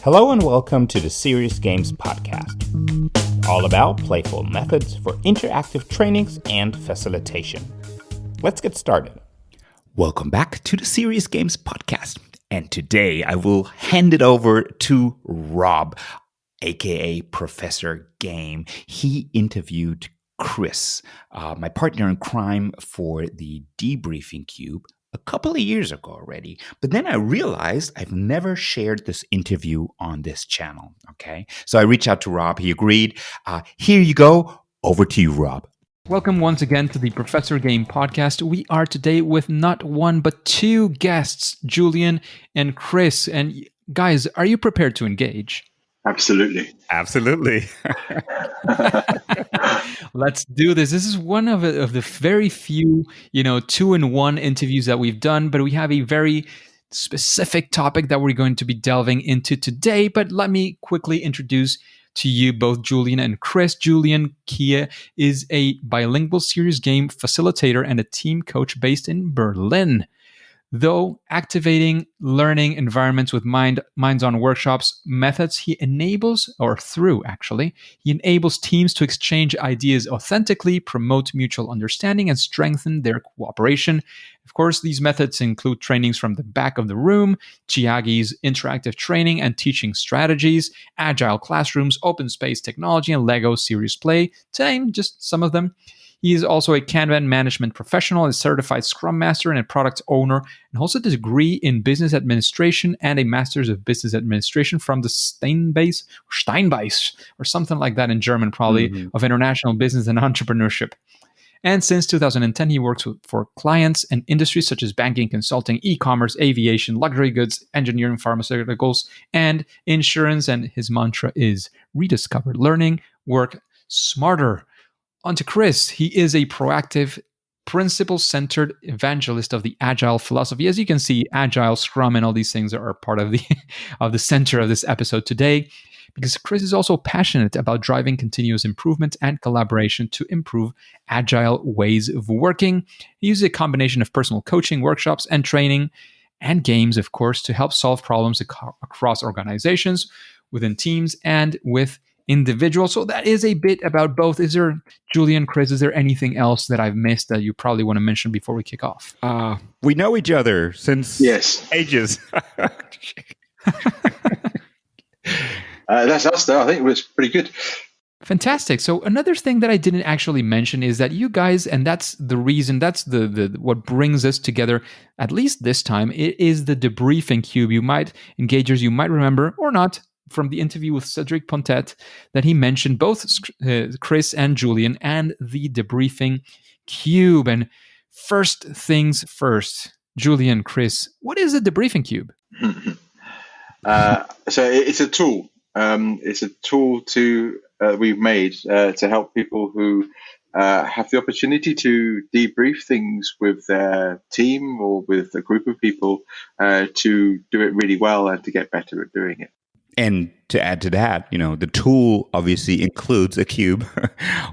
Hello and welcome to the Serious Games Podcast, all about playful methods for interactive trainings and facilitation. Let's get started. Welcome back to the Serious Games Podcast, and today I will hand it over to Rob, aka Professor Game. He interviewed Chris, my partner in crime for the Debriefing Cube, a couple of years ago already. But then I realized I've never shared this interview on this channel. Okay. So I reached out to Rob. He agreed. Here you go. Over to you, Rob. Welcome once again to the Professor Game Podcast. We are today with not one, but two guests, Julian and Chris. And guys, are you prepared to engage? Absolutely. Let's do this. This is one of the very few, 2-in-1 interviews that we've done, but we have a very specific topic that we're going to be delving into today. But let me quickly introduce to you both Julian and Chris. Julian Kia is a bilingual serious game facilitator and a team coach based in Berlin. Though activating learning environments with minds-on workshops methods, he enables teams to exchange ideas authentically, promote mutual understanding, and strengthen their cooperation. Of course, these methods include trainings from the back of the room, Chiagi's interactive training and teaching strategies, agile classrooms, open space technology, and Lego serious play, to name just some of them. He is also a Kanban management professional, a certified Scrum Master, and a product owner, and holds a degree in business administration and a Master's of Business Administration from the Steinbeis, or something like that in German, probably, of international business and entrepreneurship. And since 2010, he works for clients and industries such as banking, consulting, e-commerce, aviation, luxury goods, engineering, pharmaceuticals, and insurance. And his mantra is rediscover learning, work smarter. On to Chris. He is a proactive, principle-centered evangelist of the Agile philosophy. As you can see, Agile, Scrum, and all these things are part of the center of this episode today, because Chris is also passionate about driving continuous improvement and collaboration to improve Agile ways of working. He uses a combination of personal coaching, workshops, and training, and games, of course, to help solve problems across organizations, within teams, and with individuals. So that is a bit about both. Julian, Chris, is there anything else that I've missed that you probably want to mention before we kick off? We know each other since ages. That's us, though. I think it was pretty good. Fantastic. So another thing that I didn't actually mention is that you guys, and that's the reason, that's the what brings us together, at least this time, it is the Debriefing Cube. Engagers, you might remember, or not, from the interview with Cedric Pontet, that he mentioned both Chris and Julian and the Debriefing Cube. And first things first, Julian, Chris, what is a Debriefing Cube? So it's a tool. It's a tool we've made to help people who have the opportunity to debrief things with their team or with a group of people to do it really well and to get better at doing it. And to add to that, the tool obviously includes a cube,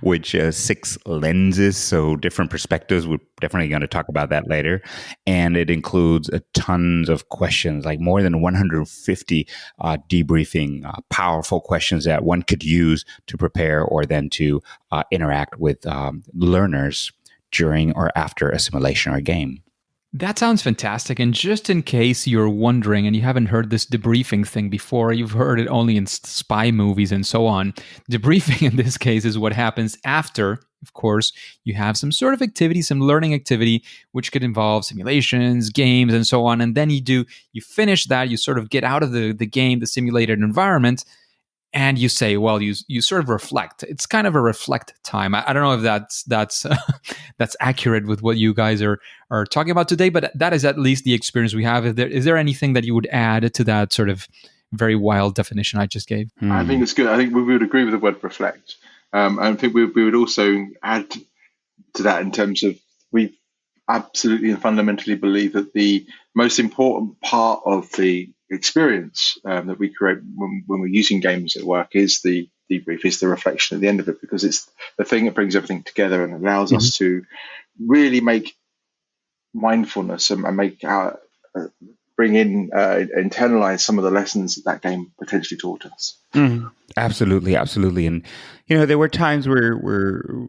which 6 lenses, so different perspectives. We're definitely going to talk about that later. And it includes tons of questions, like more than 150 debriefing, powerful questions that one could use to prepare or then to interact with learners during or after a simulation or a game. That sounds fantastic. And just in case you're wondering and you haven't heard this debriefing thing before, you've heard it only in spy movies and so on. Debriefing in this case is what happens after, of course, you have some sort of activity, some learning activity, which could involve simulations, games, and so on. And then you finish that, you sort of get out of the game, the simulated environment, and you say, well, you sort of reflect. It's kind of a reflect time. I don't know if that's that's accurate with what you guys are talking about today, but that is at least the experience we have. Is there anything that you would add to that sort of very wild definition I just gave? I think it's good. I think we would agree with the word reflect. I think we would also add to that in terms of we absolutely and fundamentally believe that the most important part of the experience that we create when we're using games at work is the debrief, is the reflection at the end of it, because it's the thing that brings everything together and allows us to really make mindfulness and make our bring in, internalize some of the lessons that game potentially taught us. Absolutely, absolutely. And there were times where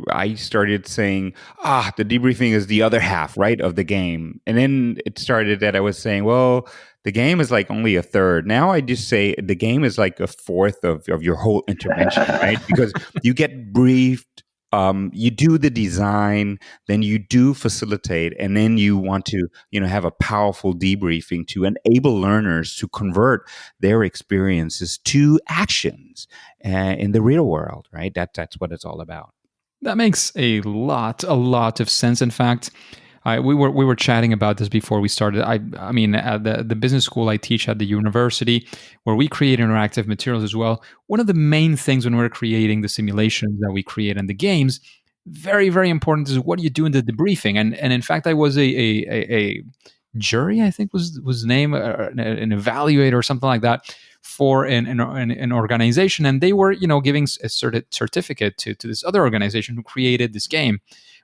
I started saying, the debriefing is the other half, right, of the game. And then it started that I was saying, well, the game is like only a third. Now I just say the game is like a fourth of your whole intervention, right? Because you get briefed, you do the design, then you do facilitate, and then you want to, have a powerful debriefing to enable learners to convert their experiences to actions in the real world, right? That's what it's all about. That makes a lot of sense. In fact, we were chatting about this before we started. I mean, at the business school I teach at the university, where we create interactive materials as well. One of the main things when we're creating the simulations that we create and the games, very very important, is what do you do in the debriefing. And in fact, I was a jury, I think was the name, an evaluator or something like that, for an organization, and they were giving a certificate to this other organization who created this game.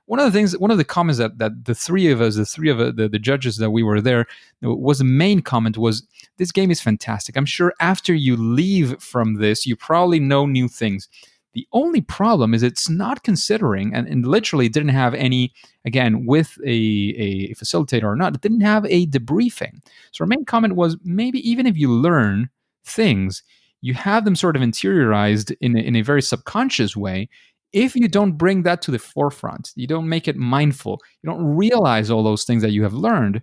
One of the comments that the three of the judges that we were there, was the main comment was, this game is fantastic. I'm sure after you leave from this, you probably know new things. The only problem is it's not considering, and literally didn't have any, again, with a facilitator or not, it didn't have a debriefing. So our main comment was, maybe even if you learn things, you have them sort of interiorized in a very subconscious way. If you don't bring that to the forefront, you don't make it mindful, you don't realize all those things that you have learned,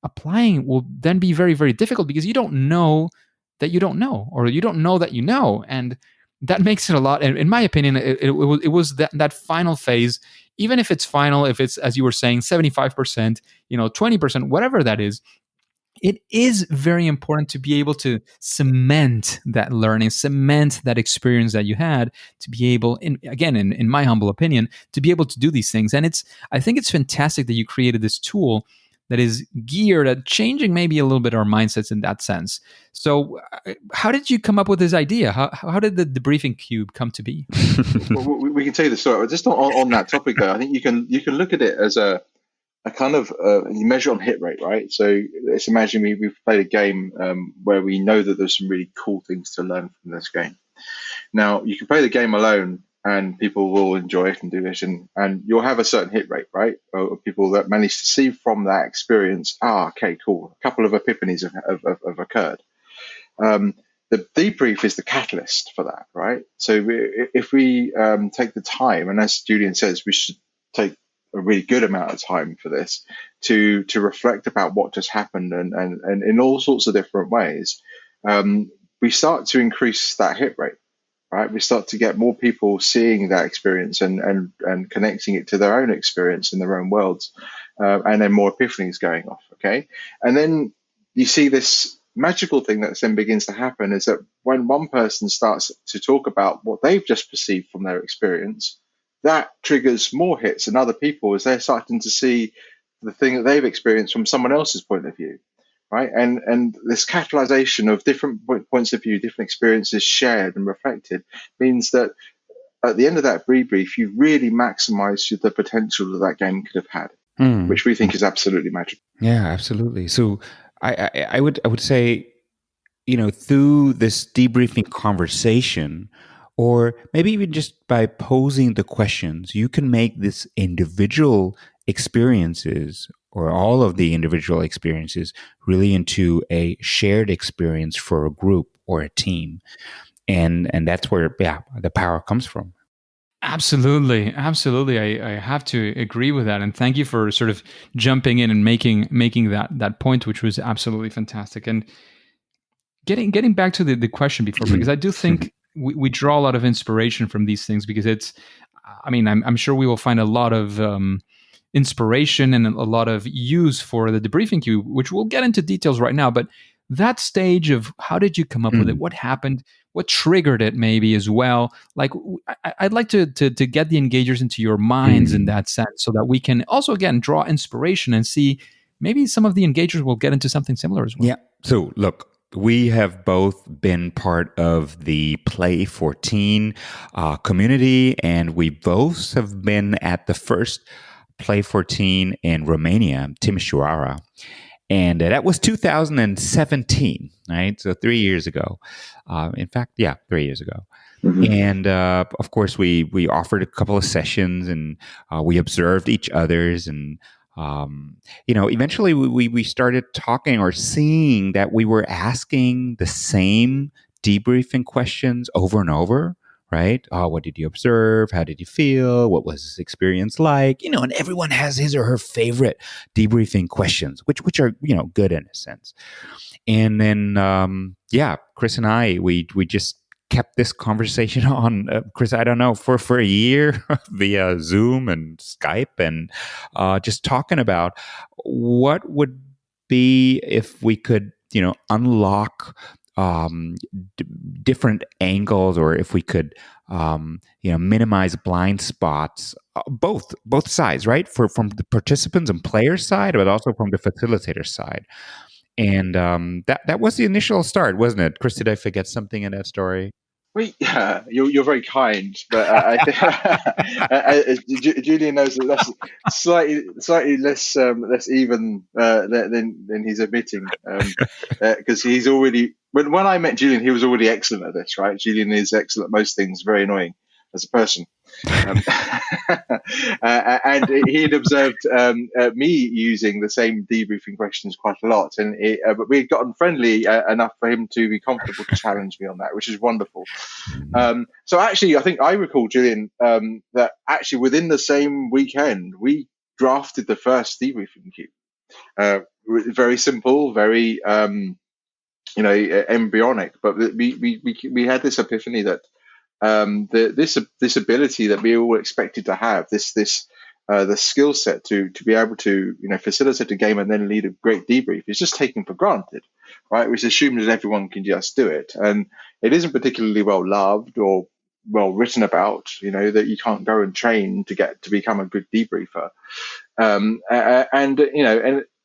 applying will then be very, very difficult, because you don't know that you don't know, or you don't know that you know. And that makes it a lot, in my opinion, it was that final phase, even if it's final, if it's, as you were saying, 75%, 20%, whatever that is, it is very important to be able to cement that learning, cement that experience that you had, to be able, in my humble opinion, to be able to do these things. And I think it's fantastic that you created this tool that is geared at changing maybe a little bit our mindsets in that sense. So how did you come up with this idea? How did the debriefing cube come to be? Well, we can tell you the story. Just on that topic, though, I think you can look at it as a kind of, you measure on hit rate, right? So let's imagine we've played a game where we know that there's some really cool things to learn from this game. Now, you can play the game alone and people will enjoy it and do it, and you'll have a certain hit rate, right? Of people that manage to see from that experience, okay, cool, a couple of epiphanies have occurred. The debrief is the catalyst for that, right? So if we take the time, and as Julian says, we should take a really good amount of time for this to reflect about what just happened, and in all sorts of different ways, we start to increase that hit rate, right? We start to get more people seeing that experience and connecting it to their own experience in their own worlds, and then more epiphanies going off, okay? And then you see this magical thing that then begins to happen, is that when one person starts to talk about what they've just perceived from their experience, that triggers more hits in other people as they're starting to see the thing that they've experienced from someone else's point of view, right? And this catalyzation of different points of view, different experiences shared and reflected, means that at the end of that debrief, you really maximize the potential that game could have had, which we think is absolutely magical. Yeah, absolutely. So I would say, through this debriefing conversation, or maybe even just by posing the questions, you can make this individual experiences, or all of the individual experiences, really into a shared experience for a group or a team. And that's where, the power comes from. Absolutely. I have to agree with that, and thank you for sort of jumping in and making that point, which was absolutely fantastic. And getting back to the question before, because I do think we draw a lot of inspiration from these things, because it's, I'm sure we will find a lot of inspiration and a lot of use for the debriefing cube, which we'll get into details right now. But that stage of how did you come up with it? What happened? What triggered it maybe as well? Like, I'd like to get the engagers into your minds in that sense, so that we can also, again, draw inspiration and see maybe some of the engagers will get into something similar as well. Yeah. So look, we have both been part of the Play 14 community, and we both have been at the first Play 14 in Romania, Timișoara. And that was 2017, right? So 3 years ago. In fact, yeah, 3 years ago. And of course, we offered a couple of sessions, and we observed each other's, and eventually we started talking or seeing that we were asking the same debriefing questions over and over. Right? What did you observe? How did you feel? What was this experience like? And everyone has his or her favorite debriefing questions, which are good in a sense. And then Chris and I we just kept this conversation on, Chris, I don't know, for a year via Zoom and Skype, and just talking about what would be if we could unlock different angles, or if we could minimize blind spots, both sides, right? From the participants and players side, but also from the facilitator side. And that was the initial start, wasn't it? Chris, did I forget something in that story? Well, yeah, you're very kind, but I think Julian knows that that's slightly less even than he's admitting, because he's already when I met Julian, he was already excellent at this, right? Julian is excellent at most things, very annoying as a person. And he had observed me using the same debriefing questions quite a lot, and but we had gotten friendly enough for him to be comfortable to challenge me on that, which is wonderful. So actually, I think I recall, Julian, that actually within the same weekend we drafted the first debriefing cube. Very simple, very embryonic, but we had this epiphany that this ability that we all expected to have, the skill set to be able to facilitate a game and then lead a great debrief, is just taken for granted, right? Which assumes that everyone can just do it, and it isn't particularly well loved or well written about. That you can't go and train to become a good debriefer, and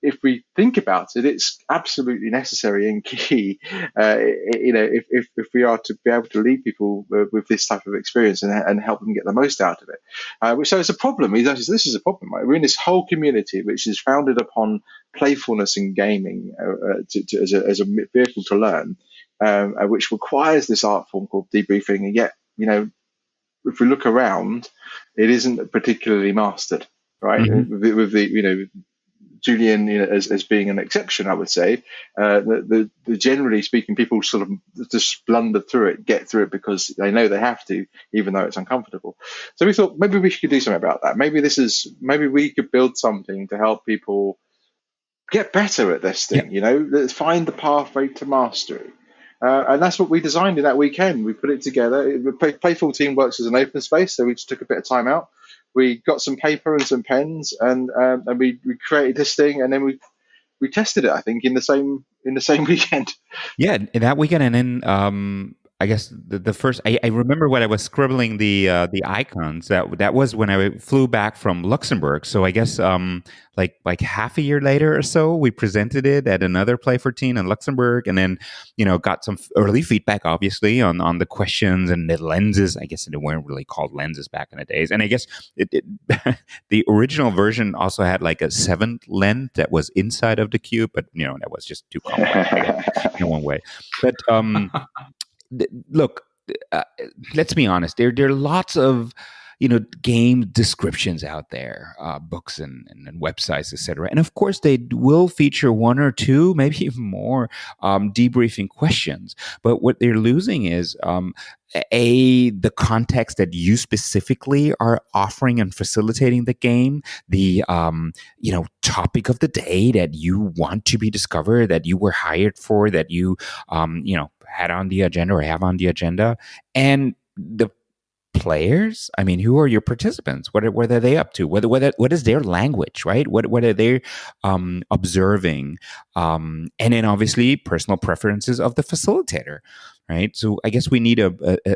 if we think about it, it's absolutely necessary and key. If we are to be able to lead people with this type of experience and help them get the most out of it. So it's a problem. This is a problem, right? We're in this whole community which is founded upon playfulness and gaming as a vehicle to learn, which requires this art form called debriefing. And yet, if we look around, it isn't particularly mastered, right? Mm-hmm. With the Julian, as being an exception, I would say. The generally speaking, people sort of just blunder through it, get through it because they know they have to, even though it's uncomfortable. So we thought maybe we could do something about that. Maybe we could build something to help people get better at this thing. Yeah. Find the pathway to mastery. And that's what we designed in that weekend. We put it together. The Playful Team works as an open space, so we just took a bit of time out. We got some paper and some pens, and we created this thing, and then we tested it. I think in the same weekend. Yeah, in that weekend, and then I guess the first. I remember when I was scribbling the icons. That was when I flew back from Luxembourg. So I guess like half a year later or so, we presented it at another Play 14 in Luxembourg, and then got some early feedback, obviously, on the questions and the lenses. I guess they weren't really called lenses back in the days, and I guess the original version also had like a 7th lens that was inside of the cube, but that was just too complex, I guess, in one way. But look, let's be honest. There are lots of game descriptions out there, books and websites, etc. And of course, they will feature one or two, maybe even more, debriefing questions. But what they're losing is the context that you specifically are offering and facilitating the game, the topic of the day that you want to be discovered, that you were hired for, that you had on the agenda or have on the agenda, and the players. I mean, who are your participants? What are they up to? What is their language, right? What are they observing? And then obviously personal preferences of the facilitator, right? So I guess we need a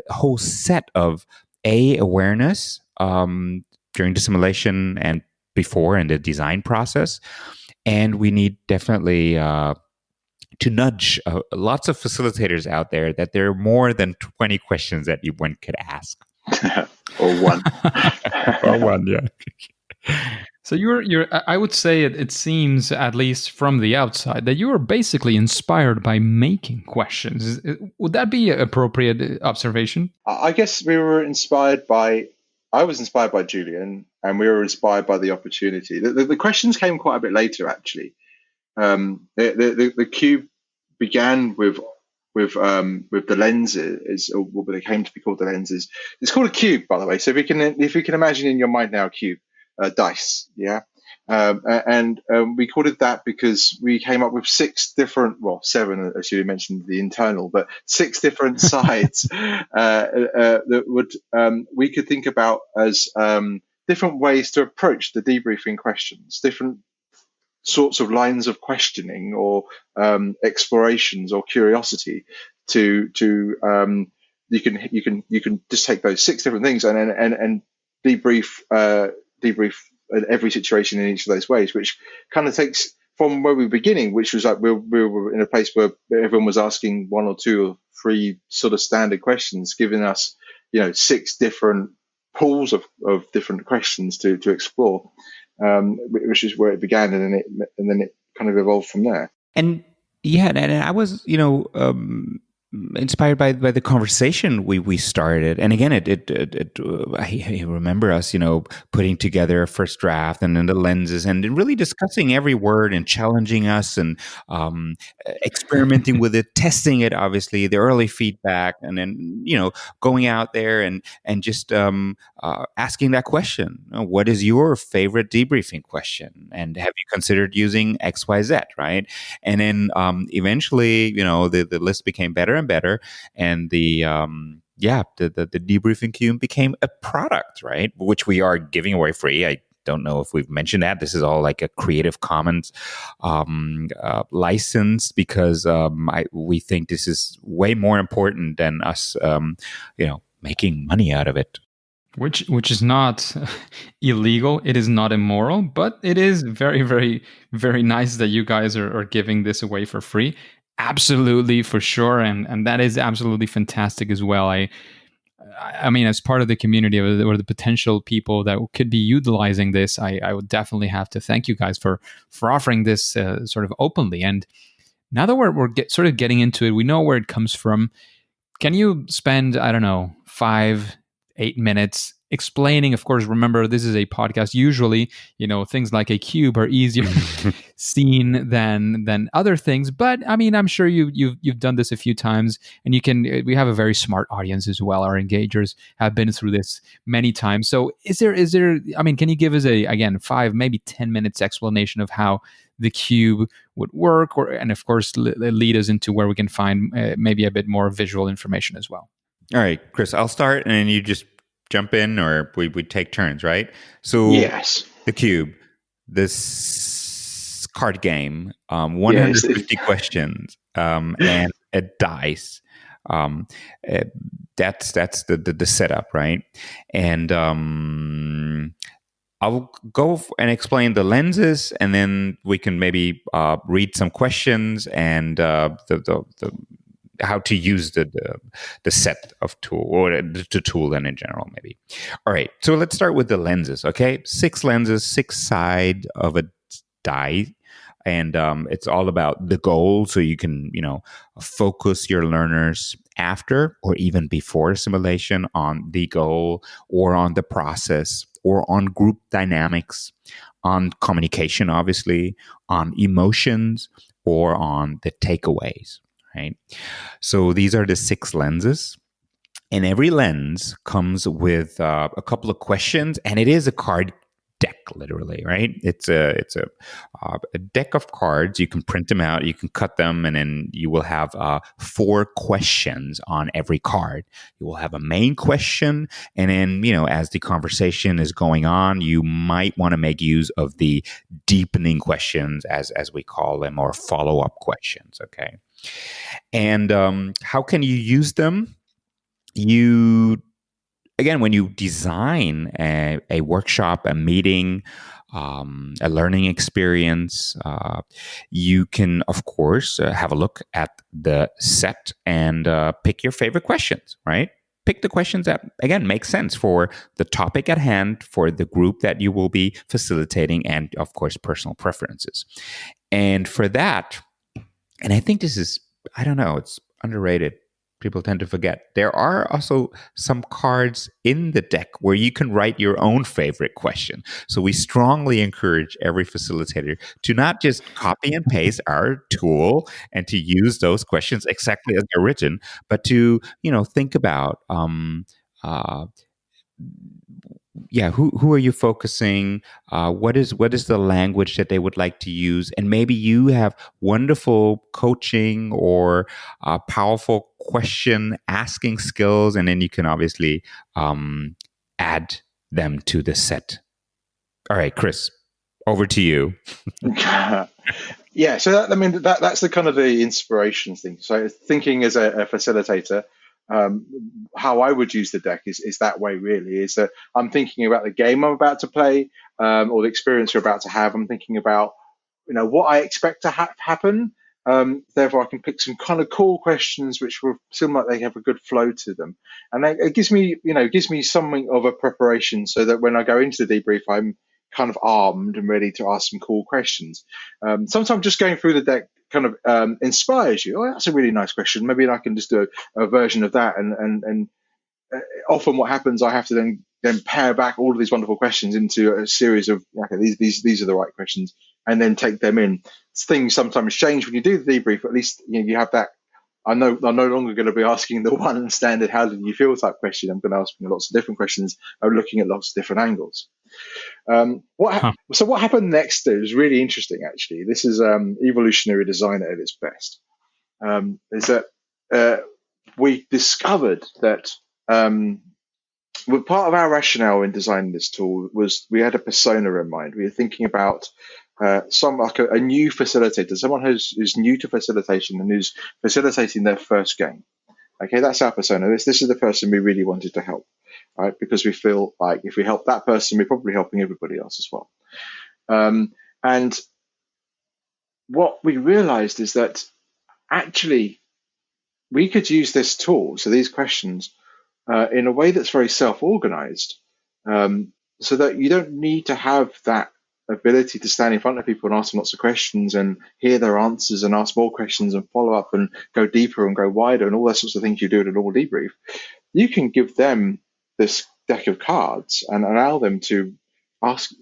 whole set of awareness during the simulation and before in the design process, and we need definitely to nudge lots of facilitators out there that there are more than 20 questions that one could ask. Or one. Or one, yeah. So I would say it seems, at least from the outside, that you are basically inspired by making questions. Would that be an appropriate observation? I guess I was inspired by Julian, and we were inspired by the opportunity. The questions came quite a bit later, actually. The cube began with the lenses, or what they came to be called the lenses. It's called a cube, by the way. So if you can imagine in your mind now a cube, dice, yeah. We called it that because we came up with seven, as you mentioned, the internal, but six different sides that would we could think about as different ways to approach the debriefing questions, different sorts of lines of questioning or explorations or curiosity to you can just take those six different things and debrief every situation in each of those ways, which kind of takes from where we were beginning, which was like we were in a place where everyone was asking one or two or three sort of standard questions, giving us six different pools of different questions to explore, which is where it began, and then it kind of evolved from there. And yeah, and I was, inspired by the conversation we started. And again, I remember us, putting together a first draft and then the lenses and really discussing every word and challenging us and experimenting with it, testing it, obviously, the early feedback, and then, going out there and just asking that question. What is your favorite debriefing question? And have you considered using XYZ, right? And then eventually, the list became better and better, and the debriefing cube became a product, right? Which we are giving away free. I don't know if we've mentioned that. This is all like a Creative Commons license, because we think this is way more important than us, making money out of it. Which is not illegal. It is not immoral, but it is very, very, very nice that you guys are giving this away for free. Absolutely, for sure, and that is absolutely fantastic as well. I mean, as part of the community or the potential people that could be utilizing this, I would definitely have to thank you guys for offering this sort of openly. And now that we're sort of getting into it, we know where it comes from. Can you spend, I don't know, 5-8 minutes explaining? Of course, remember, this is a podcast. Usually, things like a cube are easier seen than other things. But I mean, I'm sure you've done this a few times, and we have a very smart audience as well. Our engagers have been through this many times. So is there, I mean, can you give us again, 5, maybe 10 minutes explanation of how the cube would work, and of course lead us into where we can find maybe a bit more visual information as well? All right, Chris, I'll start and then you just jump in, or we take turns, right? So yes, the cube, this card game, 150 questions, and a dice. That's the setup, right? And I'll go and explain the lenses, and then we can maybe read some questions and the how to use the set of tool, or the tool then in general, maybe. All right, so let's start with the lenses. Okay, 6 lenses, 6 side of a die, and it's all about the goal, so you can focus your learners after or even before simulation on the goal, or on the process, or on group dynamics, on communication, obviously, on emotions, or on the takeaways, right? So these are the 6 lenses. And every lens comes with a couple of questions, and it is a card deck, literally, right? It's a deck of cards. You can print them out, you can cut them, and then you will have 4 questions on every card. You will have a main question, and then as the conversation is going on, you might want to make use of the deepening questions, as we call them, or follow-up questions. Okay, and how can you use them? When you design a workshop, a meeting, a learning experience, you can, of course, have a look at the set and pick your favorite questions, right? pick the questions that, again, make sense for the topic at hand, for the group that you will be facilitating, and of course, personal preferences. And for that, and I think this is, I don't know, it's underrated. People tend to forget. There are also some cards in the deck where you can write your own favorite question. So we strongly encourage every facilitator to not just copy and paste our tool and to use those questions exactly as they're written, but to, think about, uh, who are you focusing? What is the language that they would like to use? And maybe you have wonderful coaching or powerful question asking skills, and then you can obviously add them to the set. All right, Chris, over to you. Yeah, so that's the kind of the inspiration thing. So thinking as a facilitator, how I would use the deck is that way really, is that I'm thinking about the game I'm about to play, or the experience we're about to have. I'm thinking about what I expect to happen. Therefore, I can pick some kind of cool questions which will seem like they have a good flow to them, and it gives me something of a preparation, so that when I go into the debrief, I'm kind of armed and ready to ask some cool questions. Sometimes just going through the deck kind of inspires you. Oh, that's a really nice question. Maybe I can just do a version of that. And often what happens, I have to then pare back all of these wonderful questions into a series of, okay, these are the right questions, and then take them in. Things sometimes change when you do the debrief. At least you have that. I'm no longer going to be asking the one standard "How did you feel?" type question. I'm going to ask lots of different questions, looking at lots of different angles. So what happened next is really interesting, actually. This is evolutionary design at its best. Is that we discovered that part of our rationale in designing this tool was we had a persona in mind. We were thinking about a new facilitator, someone who's new to facilitation and who's facilitating their first game. Okay, that's our persona. This is the person we really wanted to help, right? Because we feel like if we help that person, we're probably helping everybody else as well. And what we realized is that actually we could use this tool, so these questions, in a way that's very self-organized, so that you don't need to have that ability to stand in front of people and ask them lots of questions and hear their answers and ask more questions and follow up and go deeper and go wider and all those sorts of things you do in a normal debrief. You can give them this deck of cards and allow them to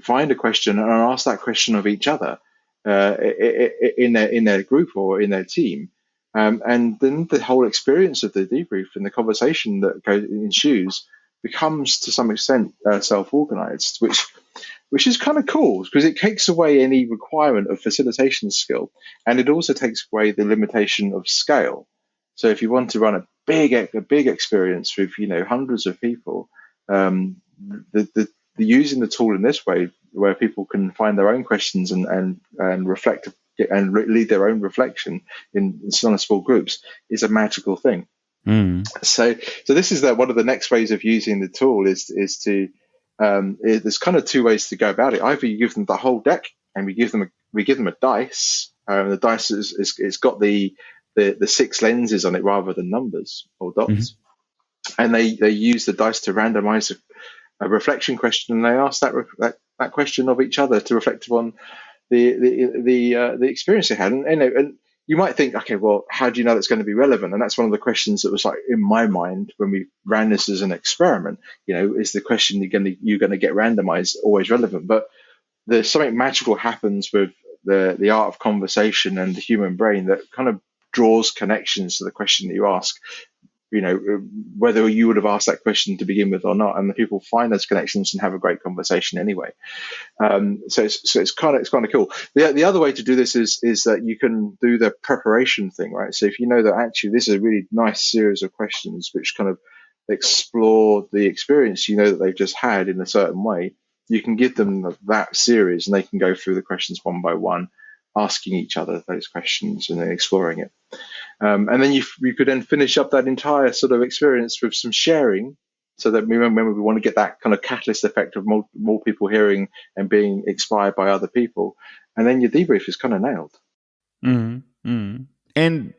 find a question and ask that question of each other in their group or in their team. And then the whole experience of the debrief and the conversation that ensues becomes to some extent self-organized, which is kind of cool because it takes away any requirement of facilitation skill, and it also takes away the limitation of scale. So if you want to run a big experience with hundreds of people, the using the tool in this way, where people can find their own questions and reflect and lead their own reflection in small groups, is a magical thing. So this is one of the next ways of using the tool is to there's kind of two ways to go about it. Either you give them the whole deck and we give them a dice. The dice it's got the 6 lenses on it rather than numbers or dots, and they use the dice to randomize a reflection question, and they ask that question of each other to reflect upon the experience they had. And you might think, okay, well, how do you know that's going to be relevant? And that's one of the questions that was like in my mind when we ran this as an experiment. Is the question you're going to get randomized always relevant? But there's something magical happens with the art of conversation and the human brain that kind of draws connections to the question that you ask. Whether you would have asked that question to begin with or not, and the people find those connections and have a great conversation anyway. So it's kind of cool. The other way to do this is that you can do the preparation thing, right? So if you know that actually this is a really nice series of questions which kind of explore the experience that they've just had in a certain way, you can give them that series and they can go through the questions one by one, asking each other those questions and then exploring it. And then you could then finish up that entire sort of experience with some sharing, so that we want to get that kind of catalyst effect of more people hearing and being inspired by other people, and then your debrief is kind of nailed. And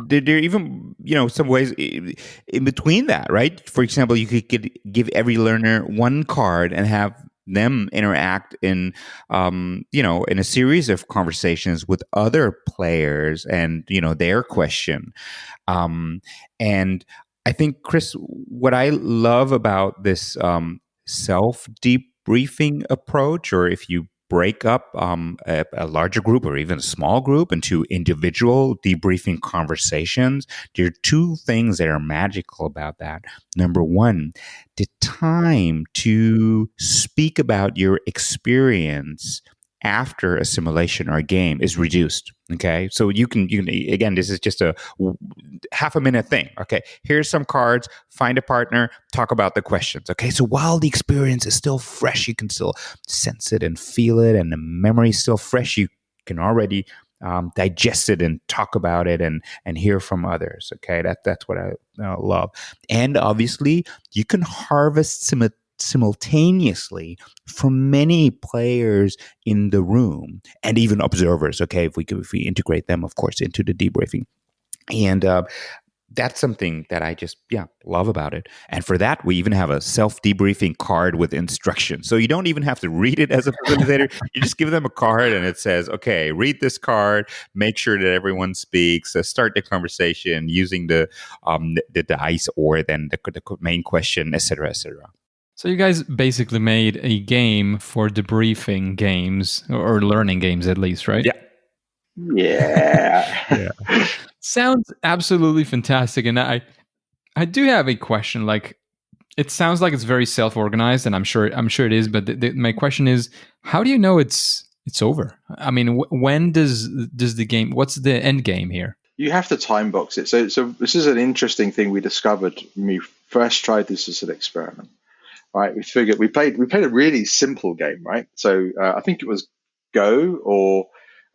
there even some ways in between that, right? For example, you could give every learner one card and have them interact in in a series of conversations with other players and their question. And I think, Chris, what I love about this self debriefing approach, or if you break up a larger group or even a small group into individual debriefing conversations, there are two things that are magical about that. Number one, the time to speak about your experience after a simulation or a game is reduced. Okay, so you can again, this is just a half a minute thing. Okay, here's some cards, find a partner, talk about the questions. Okay, so while the experience is still fresh, you can still sense it and feel it, and the memory is still fresh, you can already digest it and talk about it and hear from others. Okay, that's what I love. And obviously, you can harvest simultaneously from many players in the room and even observers. Okay, if we integrate them, of course, into the debriefing. And that's something that I just love about it. And for that, we even have a self-debriefing card with instructions. So you don't even have to read it as a facilitator. You just give them a card and it says, okay, read this card, make sure that everyone speaks, start the conversation using the dice or then the main question, etc., etc. So you guys basically made a game for debriefing games or learning games, at least, right? Yeah. Sounds absolutely fantastic. And I do have a question. Like, it sounds like it's very self-organized, and I'm sure it is. But my question is, how do you know it's over? I mean, when does the game? What's the end game here? You have to time box it. So this is an interesting thing we discovered when we first tried this as an experiment. Right, we figured we played a really simple game, right? So I think it was Go, or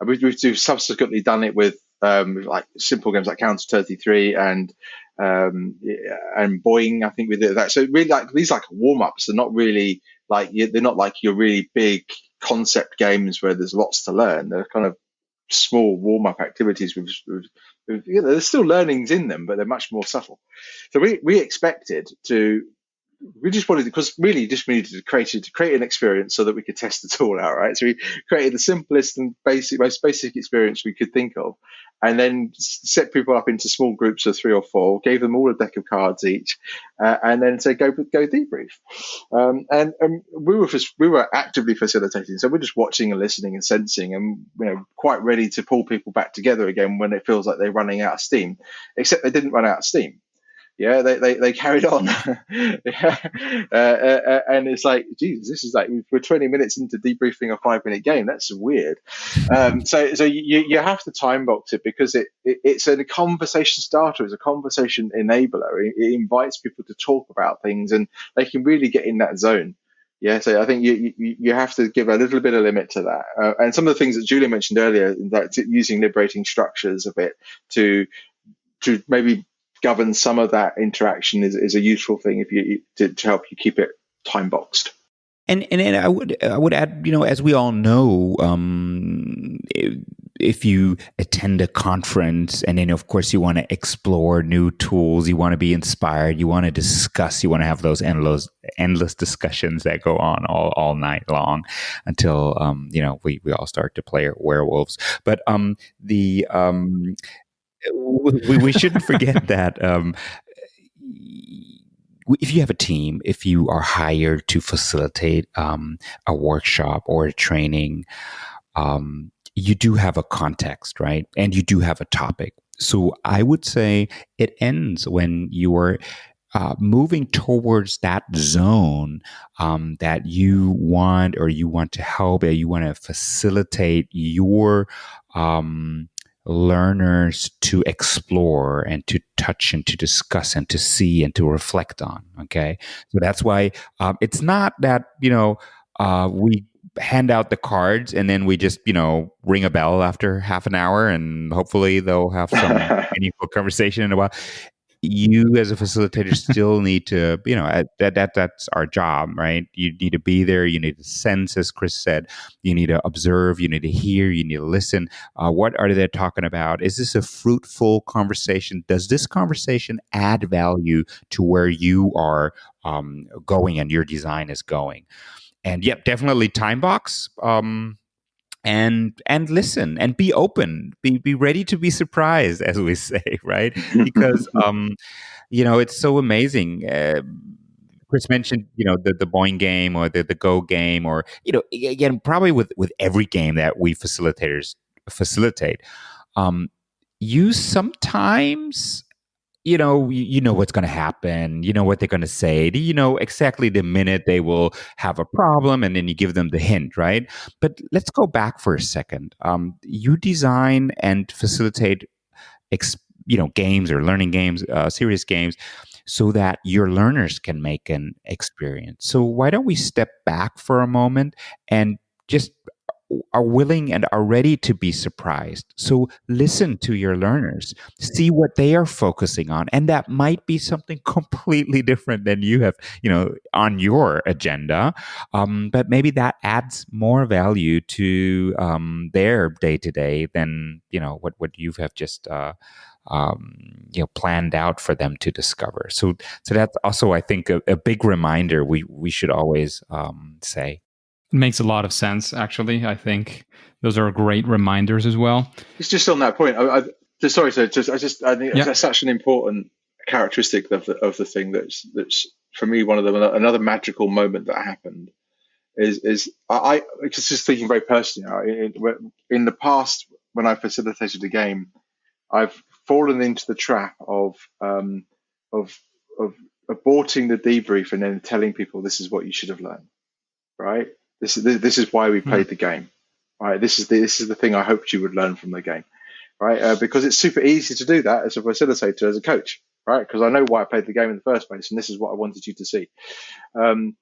we've subsequently done it with like simple games like Counter 33 and Boing. I think we did that. So really, like these like warm ups. They're not really they're not like your really big concept games where there's lots to learn. They're kind of small warm up activities with there's still learnings in them, but they're much more subtle. So we expected to. We just wanted, because really just we needed to create an experience so that we could test the tool out, right? So we created the simplest and most basic experience we could think of, and then set people up into small groups of 3 or 4, gave them all a deck of cards each, and then say go debrief. And we were actively facilitating, so we're just watching and listening and sensing, and quite ready to pull people back together again when it feels like they're running out of steam. Except they didn't run out of steam. Yeah, they carried on. And it's like, Jesus, this is like we're 20 minutes into debriefing a 5-minute game. That's weird. So you have to time box it, because it's a conversation starter. It's a conversation enabler. It invites people to talk about things, and they can really get in that zone. Yeah, so I think you have to give a little bit of limit to that. And some of the things that Julia mentioned earlier, that using liberating structures a bit to maybe govern some of that interaction is a useful thing if you to help you keep it time boxed. And I would add, as we all know, if you attend a conference and then of course you want to explore new tools, you want to be inspired, you want to discuss, you want to have those endless discussions that go on all night long until we all start to play werewolves. But we shouldn't forget that if you have a team, if you are hired to facilitate a workshop or a training, you do have a context, right? And you do have a topic. So I would say it ends when you are moving towards that zone that you want to help, or you want to facilitate your learners to explore and to touch and to discuss and to see and to reflect on. Okay, so that's why it's not that we hand out the cards and then we just ring a bell after half an hour and hopefully they'll have some meaningful conversation in a while. you as a facilitator still need to, that's our job, right? You need to be there. You need to sense, as Chris said. You need to observe. You need to hear. You need to listen. What are they talking about? Is this a fruitful conversation? Does this conversation add value to where you are going and your design is going? And yep, definitely time box. And listen and be open, be ready to be surprised, as we say, right? Because it's so amazing. Chris mentioned, the Boing game or the Go game, or again, probably with every game that we facilitators facilitate. You sometimes you know what's going to happen. You know what they're going to say. You know exactly the minute they will have a problem, and then you give them the hint, right? But let's go back for a second. You design and facilitate, games or learning games, serious games, so that your learners can make an experience. So why don't we step back for a moment and just are willing and are ready to be surprised. So listen to your learners, see what they are focusing on. And that might be something completely different than you have, on your agenda. But maybe that adds more value to their day to day than, what you have just, planned out for them to discover. So that's also, I think, a big reminder we should always say. It makes a lot of sense, actually. I think those are great reminders as well. It's just on that point. I think that's such an important characteristic of the thing that's for me one of them. Another magical moment that happened is I just thinking very personally. In the past, when I facilitated a game, I've fallen into the trap of aborting the debrief and then telling people this is what you should have learned, right? This is why we played the game, right? This is the thing I hoped you would learn from the game, right? Because it's super easy to do that as a facilitator, as a coach, right? Because I know why I played the game in the first place, and this is what I wanted you to see. I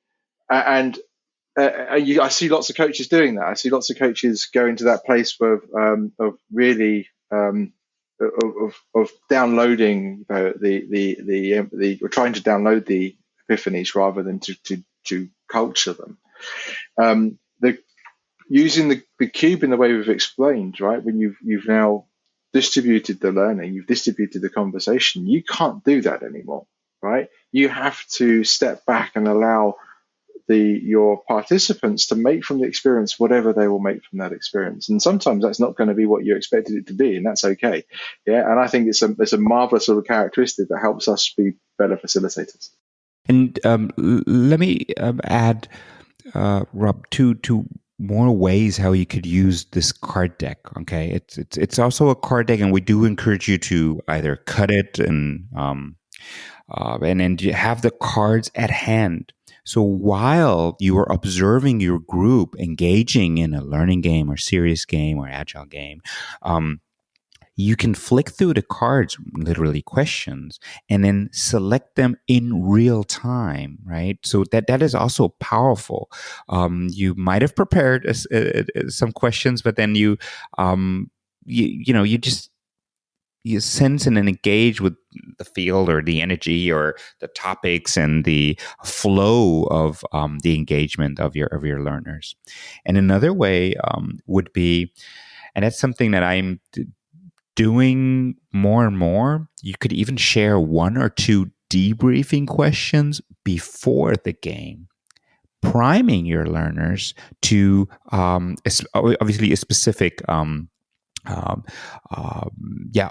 see lots of coaches doing that. I see lots of coaches going to that place of really of downloading we're trying to download the epiphanies rather than to culture them. Using the cube in the way we've explained, right? When you've now distributed the learning, you've distributed the conversation, you can't do that anymore, right? You have to step back and allow your participants to make from the experience whatever they will make from that experience. And sometimes that's not going to be what you expected it to be, and that's okay. Yeah, and I think it's a marvelous sort of characteristic that helps us be better facilitators. And let me add, Rob, two more ways how you could use this card deck. Okay, it's also a card deck, and we do encourage you to either cut it and then you have the cards at hand. So while you are observing your group engaging in a learning game or serious game or agile game, you can flick through the cards, literally questions, and then select them in real time, right? So that is also powerful. You might have prepared some questions, but then you sense and engage with the field or the energy or the topics and the flow of the engagement of your learners. And another way would be, and that's something that I'm doing more and more, you could even share one or two debriefing questions before the game, priming your learners to obviously a specific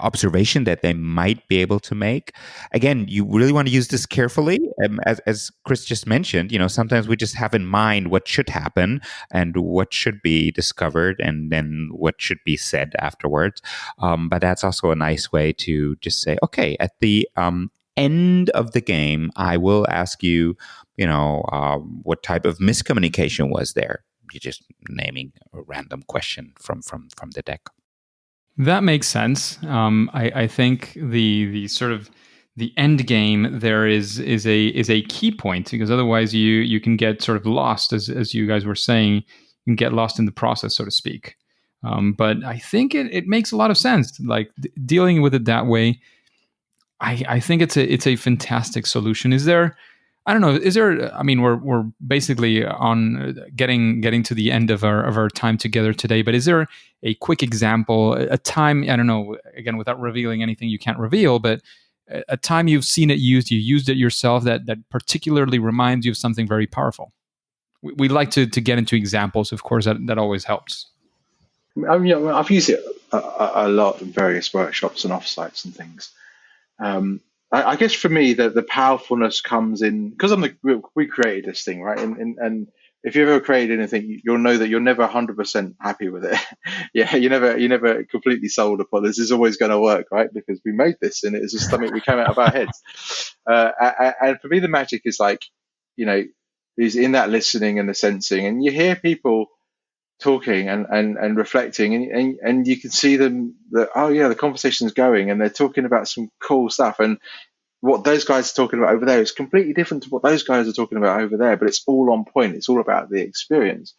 observation that they might be able to make. Again, you really want to use this carefully. As Chris just mentioned, sometimes we just have in mind what should happen and what should be discovered and then what should be said afterwards. But that's also a nice way to just say, okay, at the end of the game, I will ask you, what type of miscommunication was there? You're just naming a random question from the deck. That makes sense. I think the sort of the end game there is a key point, because otherwise you can get sort of lost, as you guys were saying, you can get lost in the process, so to speak. But I think it makes a lot of sense, like dealing with it that way. I think it's a fantastic solution. Is there? I don't know. Is there? I mean, we're basically on getting to the end of our time together today. But is there a quick example, a time? I don't know. Again, without revealing anything you can't reveal, but a time you've seen it used, you used it yourself, that particularly reminds you of something very powerful. We like to get into examples, of course. That always helps. I mean, I've used it a lot in various workshops and offsites and things. I guess for me, the powerfulness comes in because we created this thing, right? And if you've ever created anything, you'll know that you're never 100% happy with it. Yeah, you never completely sold upon this. Is always going to work, right? Because we made this, and it's just something we came out of our heads. And for me, the magic is like, is in that listening and the sensing, and you hear people talking and reflecting, and you can see them that, oh yeah, the conversation's going and they're talking about some cool stuff, and what those guys are talking about over there is completely different to what those guys are talking about over there, but it's all on point. It's all about the experience.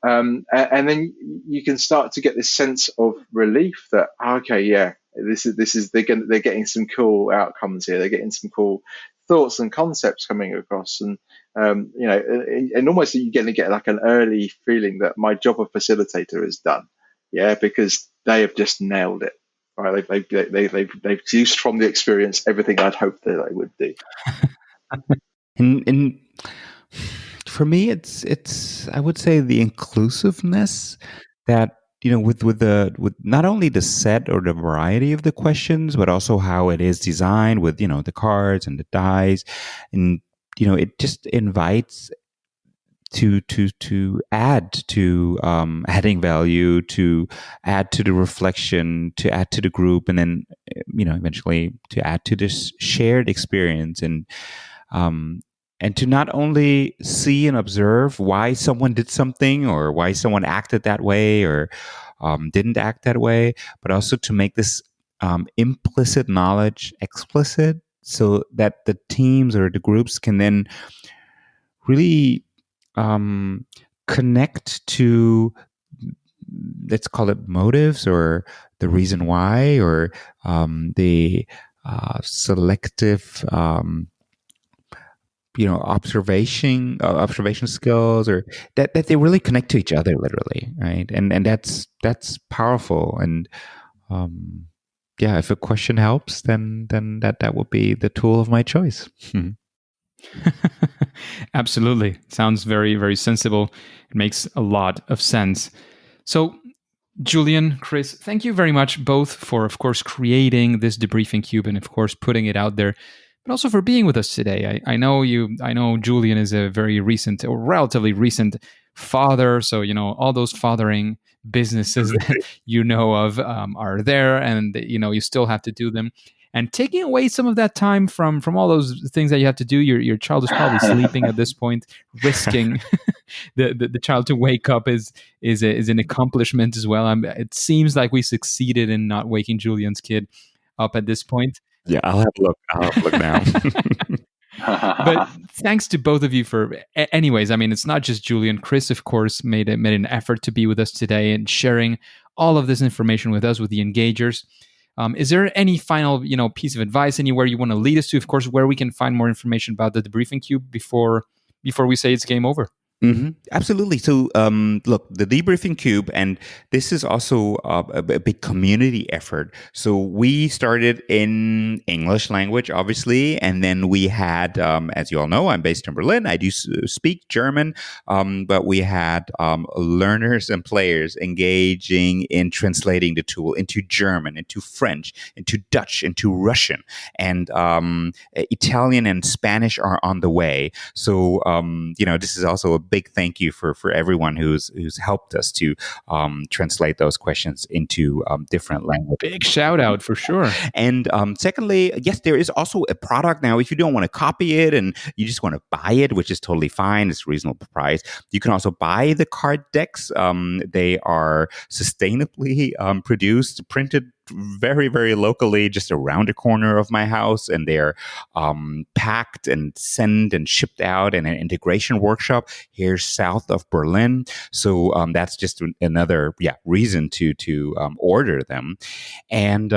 And then you can start to get this sense of relief that, okay, yeah, this is they're getting some cool outcomes here. They're getting some cool thoughts and concepts coming across, and and almost you're going to get like an early feeling that my job of facilitator is done. Yeah, because they have just nailed it. Right, they've used from the experience everything I'd hoped that they would do. And for me, it's I would say the inclusiveness that with not only the set or the variety of the questions, but also how it is designed with the cards and the dice, and it just invites to add to adding value, to add to the reflection, to add to the group, and then eventually to add to this shared experience, and to not only see and observe why someone did something or why someone acted that way or didn't act that way, but also to make this implicit knowledge explicit, so that the teams or the groups can then really connect to, let's call it motives, or the reason why, or the selective observation skills, or that they really connect to each other, literally, right? And that's powerful. And yeah, if a question helps, then that will be the tool of my choice. Absolutely. Sounds very, very sensible. It makes a lot of sense. So, Julian, Chris, thank you very much both for, of course, creating this debriefing cube and, of course, putting it out there, but also for being with us today. I know Julian is a very recent or relatively recent father. So, all those fathering businesses that you know of are there, and, you still have to do them. And taking away some of that time from all those things that you have to do, your child is probably sleeping at this point. Risking the child to wake up is an accomplishment as well. It seems like we succeeded in not waking Julian's kid up at this point. Yeah, I'll have a look now. But thanks to both of you for. Anyways, I mean, it's not just Julian. Chris, of course, made an effort to be with us today and sharing all of this information with us, with the engagers. Is there any final, piece of advice anywhere you want to lead us to? Of course, where we can find more information about the Debriefing Cube before we say it's game over. Mm-hmm. Absolutely. So, look, the Debriefing Cube, and this is also a big community effort. So we started in English language, obviously, and then we had, as you all know, I'm based in Berlin. I do speak German, but we had learners and players engaging in translating the tool into German, into French, into Dutch, into Russian, and Italian and Spanish are on the way. So, this is also a big thank you for everyone who's helped us to translate those questions into different languages. Big shout out for sure. And secondly, yes, there is also a product now. If you don't want to copy it and you just want to buy it, which is totally fine, it's a reasonable price. You can also buy the card decks. They are sustainably produced, printed very, very locally, just around the corner of my house, and they're packed and sent and shipped out in an integration workshop here south of Berlin. So that's just another reason to order them. And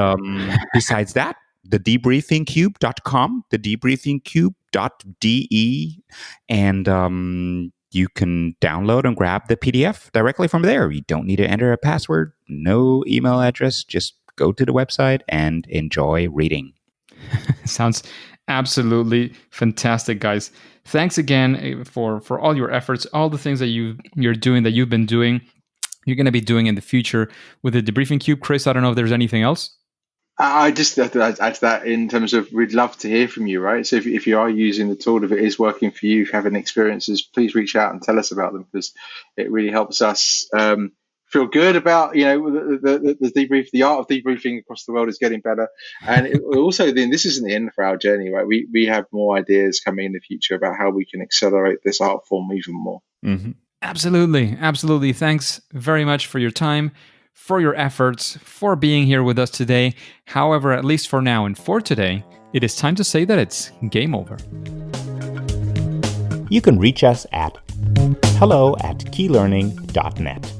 besides that, thedebriefingcube.com, thedebriefingcube.de, and you can download and grab the PDF directly from there. You don't need to enter a password, no email address. Just go to the website and enjoy reading. Sounds absolutely fantastic, guys. Thanks again for all your efforts, all the things that you're doing, that you've been doing, you're going to be doing in the future with the Debriefing Cube. Chris, I don't know if there's anything else. I just add to that in terms of we'd love to hear from you, right? So if you are using the tool, if it is working for you, if you have any experiences, please reach out and tell us about them, because it really helps us feel good about, the debrief. The art of debriefing across the world is getting better, and also then this isn't the end for our journey, right? We have more ideas coming in the future about how we can accelerate this art form even more. Mm-hmm. Absolutely. Thanks very much for your time, for your efforts, for being here with us today. However, at least for now and for today, it is time to say that it's game over. You can reach us at hello@keylearning.net.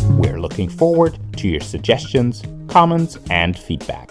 We're looking forward to your suggestions, comments, and feedback.